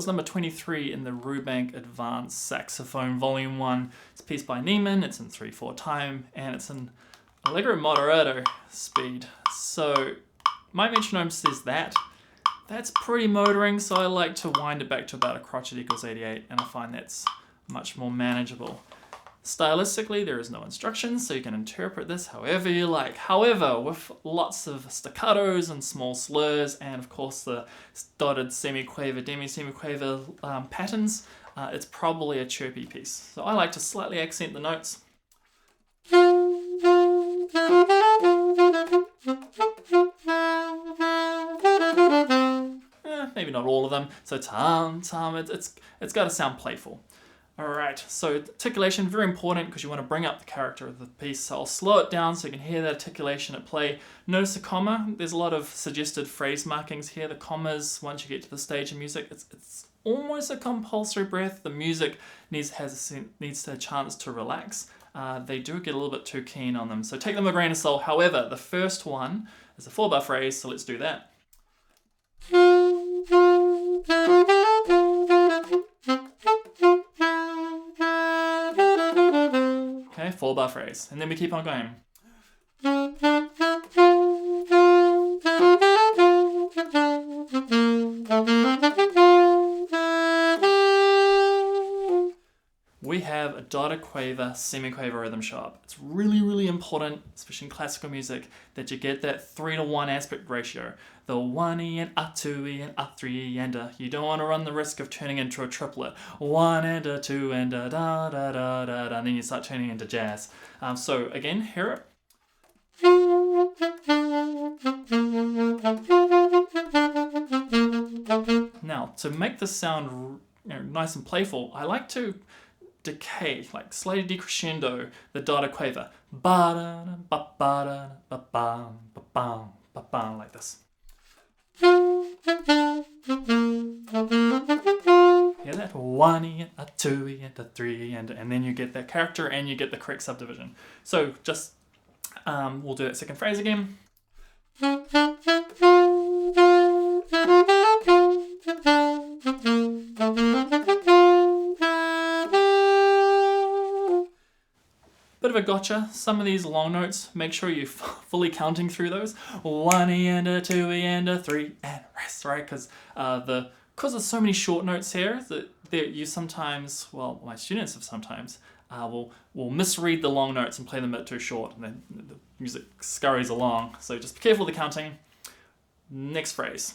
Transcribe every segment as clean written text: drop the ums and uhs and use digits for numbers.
was number 23 in the Rubank Advanced Saxophone Volume 1. It's a piece by Niemann, it's in 3/4 time, and it's in Allegro moderato speed. So my metronome says that. That's pretty motoring, so I like to wind it back to about a crotchet equals 88, and I find that's much more manageable. Stylistically, there is no instructions, so you can interpret this however you like. However, with lots of staccatos and small slurs, and of course the dotted semiquaver, demi-semiquaver patterns, it's probably a chirpy piece. So I like to slightly accent the notes. Maybe not all of them. So tam, it's got to sound playful. Alright, so articulation, very important because you want to bring up the character of the piece. So I'll slow it down so you can hear that articulation at play. Notice the comma. There's a lot of suggested phrase markings here. The commas, once you get to the stage of music, it's almost a compulsory breath. The music needs a chance to relax. They do get a little bit too keen on them, so take them with a grain of salt. However, the first one is a 4-bar phrase, so let's do that. Okay, 4-bar phrase, and then we keep on going. We have a dotted quaver, semiquaver rhythm show up. It's really, really important, especially in classical music, that you get that 3-to-1 aspect ratio. The 1E and a 2E and a 3E and a. You don't want to run the risk of turning into a triplet. 1 and a 2 and a da da da da da, and then you start turning into jazz. So again, hear it. Now, to make this sound nice and playful, I like to decay, like slightly decrescendo the dotted quaver. Ba-da-da-ba-ba-da-ba-bam, like this. Hear that? 1E, a 2E, and a 3E, and then you get that character and you get the correct subdivision. So just, we'll do that second phrase again. Bit of a gotcha, some of these long notes, make sure you're fully counting through those. 1E and a 2E and a 3 and rest, right? Because there's so many short notes here that you sometimes, well, my students have sometimes, will misread the long notes and play them a bit too short, and then the music scurries along. So just be careful with the counting. Next phrase.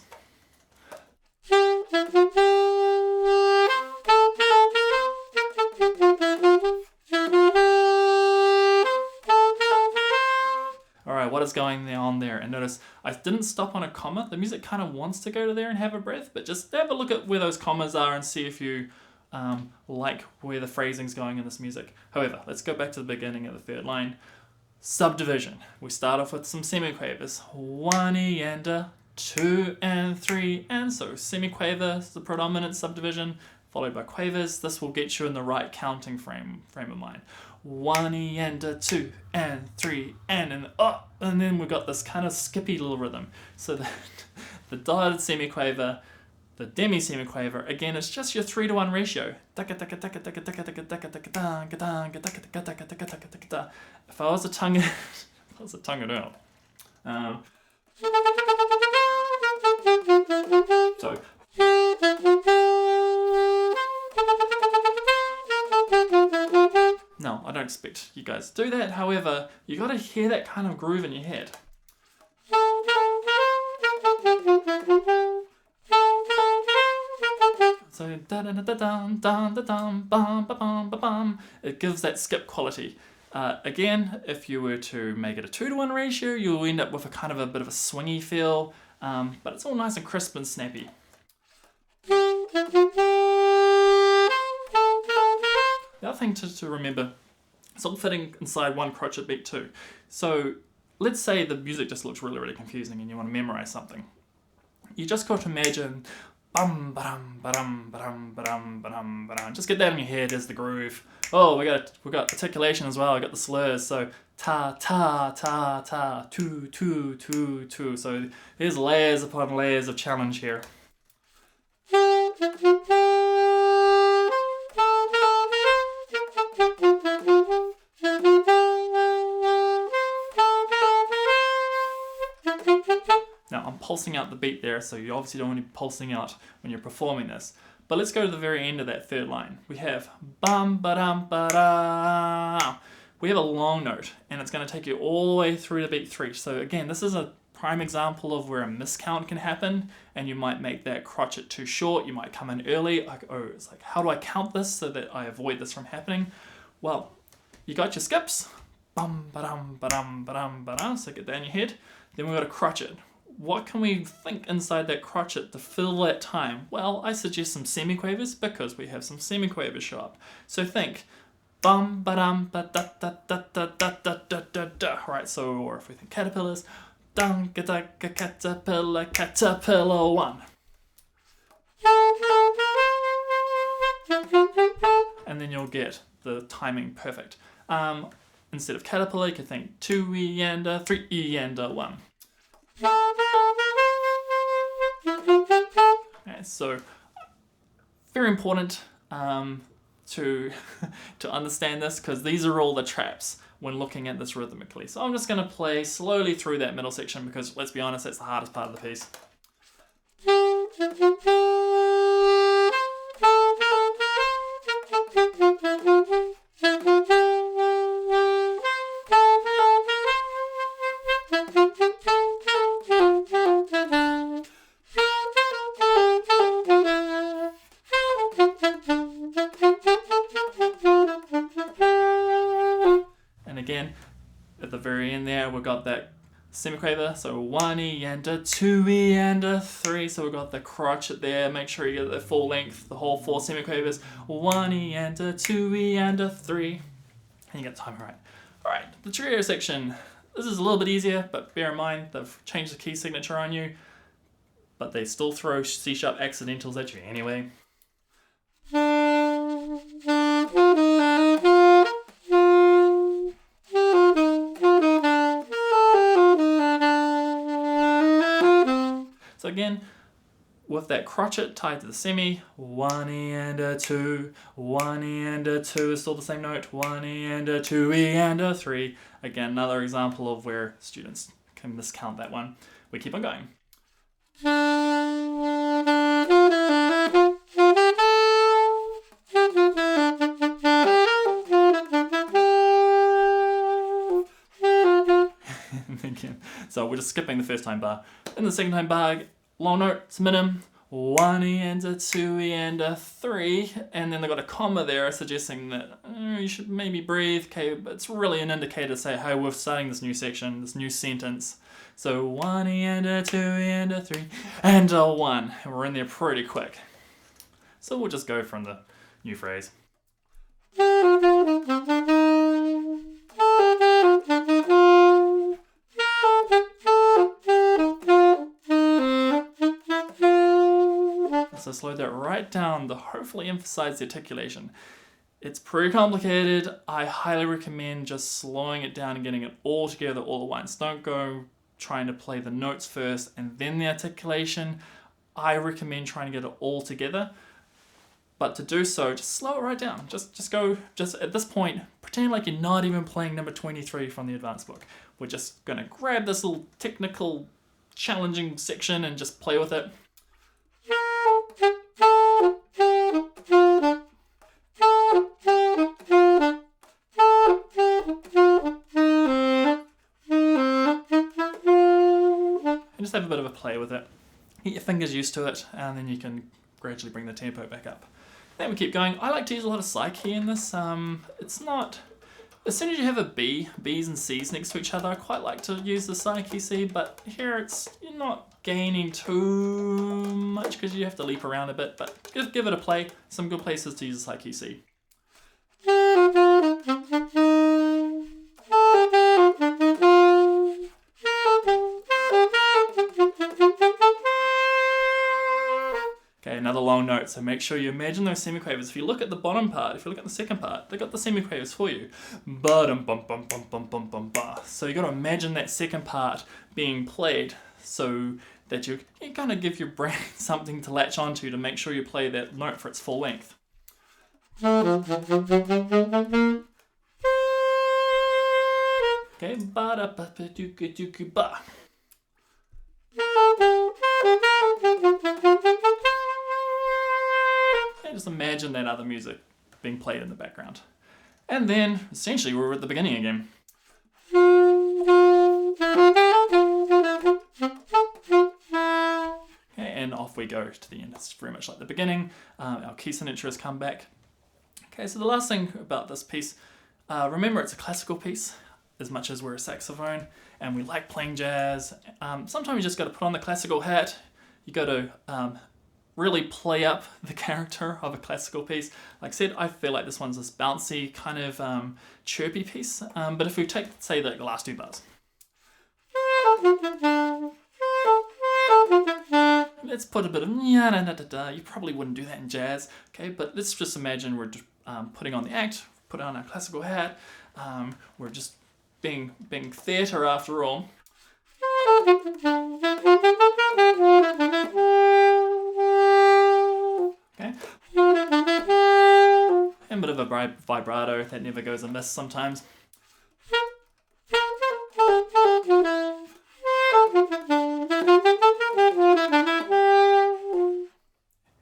Alright, what is going on there? And notice I didn't stop on a comma. The music kind of wants to go to there and have a breath, but just have a look at where those commas are and see if you like where the phrasing's going in this music. However, let's go back to the beginning of the third line. Subdivision. We start off with some semiquavers. 1E and a 2 and 3, and so semiquaver is the predominant subdivision, followed by quavers. This will get you in the right counting frame of mind. 1E and a 2 and 3 and then we've got this kind of skippy little rhythm. So the dotted semiquaver, the demi-semiquaver, again, it's just your 3-to-1 ratio. If I was a tongue it out. So. No, I don't expect you guys to do that. However, you got to hear that kind of groove in your head. So da da da da dum dum da dum bum ba bum ba bum. It gives that skip quality. Again, if you were to make it a 2-to-1 ratio, you'll end up with a kind of a bit of a swingy feel, but it's all nice and crisp and snappy. The other thing to remember, it's all fitting inside one crotchet beat too. So let's say the music just looks really, really confusing and you want to memorize something. You just got to imagine bum ba-dum ba-dum ba-dum ba-dum ba-dum ba-dum. Just get that in your head as the groove. Oh, we got articulation as well. We got the slurs. So ta ta ta ta, two two two two. So there's layers upon layers of challenge here. Now I'm pulsing out the beat there, so you obviously don't want to be pulsing out when you're performing this. But let's go to the very end of that third line. We have bum ba dum ba da. We have a long note, and it's going to take you all the way through to beat 3. So again, this is a prime example of where a miscount can happen, and you might make that crotchet too short. You might come in early, like, oh, it's like, how do I count this so that I avoid this from happening? Well, you got your skips, bum ba dum ba dum ba dum ba da. So get that in your head. Then we've got a crotchet. What can we think inside that crotchet to fill that time? Well, I suggest some semiquavers because we have some semiquavers show up. So think bum ba dum ba da da da da da da da da da. Right, so or if we think caterpillars, dum ga da ga caterpillar caterpillar 1. And then you'll get the timing perfect. Instead of caterpillar, you could think 2e and a 3e and a 1. Okay, so very important to understand this, because these are all the traps when looking at this rhythmically. So I'm just going to play slowly through that middle section because, let's be honest, that's the hardest part of the piece. Again, at the very end there, we've got that semiquaver, so 1e and a 2e and a 3, so we've got the crotchet there. Make sure you get the full length, the whole 4 semiquavers, 1e and a 2e and a 3, and you get the time right. Alright, the trio section, this is a little bit easier, but bear in mind, they've changed the key signature on you, but they still throw C-sharp accidentals at you anyway. So again, with that crotchet tied to the semi, 1e and a 2, 1e and a 2 is still the same note, 1e and a 2e and a 3. Again, another example of where students can miscount that one. We keep on going. Again, so we're just skipping the first time bar. In the second time bar, long note, it's minim, 1e and a 2e and a 3, and then they've got a comma there suggesting that you should maybe breathe, okay, but it's really an indicator to say, hey, we're starting this new section, this new sentence. So 1e and a 2e and a 3 and a 1, and we're in there pretty quick. So we'll just go from the new phrase. So slow that right down to hopefully emphasize the articulation. It's pretty complicated. I highly recommend just slowing it down and getting it all together all at once. Don't go trying to play the notes first and then the articulation. I recommend trying to get it all together. But to do so, just slow it right down. Just at this point, pretend like you're not even playing number 23 from the advanced book. We're just gonna grab this little technical, challenging section and just play with it. And just have a bit of a play with it. Get your fingers used to it, and then you can gradually bring the tempo back up. Then we keep going. I like to use a lot of psyche in this. It's not... As soon as you have a B, B's and C's next to each other, I quite like to use the psyche C, but here you're not gaining too much because you have to leap around a bit, but give it a play. Some good places to use the psyche C. Okay, another long note, so make sure you imagine those semiquavers. If you look at the bottom part, if you look at the second part, they've got the semiquavers for you. Ba-dum bum bum bum bum bum bum ba. So you got to imagine that second part being played. So that you kind of give your brain something to latch onto to make sure you play that note for its full length. Okay, ba da ba ba do do ba. Okay, just imagine that other music being played in the background. And then, essentially, we're at the beginning again. Okay, and off we go to the end. It's very much like the beginning. Our key signatures come back. Okay, so the last thing about this piece, remember it's a classical piece, as much as we're a saxophone, and we like playing jazz. Sometimes you just got to put on the classical hat. You got to really play up the character of a classical piece. Like I said, I feel like this one's this bouncy, kind of chirpy piece. But if we take, say, the last two bars. Let's put a bit of ya-da-da-da-da. You probably wouldn't do that in jazz, okay? But let's just imagine we're putting on the act, put on our classical hat. We're just being theatre after all. Okay. And a bit of a vibrato that never goes amiss sometimes.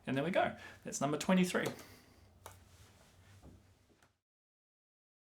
And there we go. That's number 23.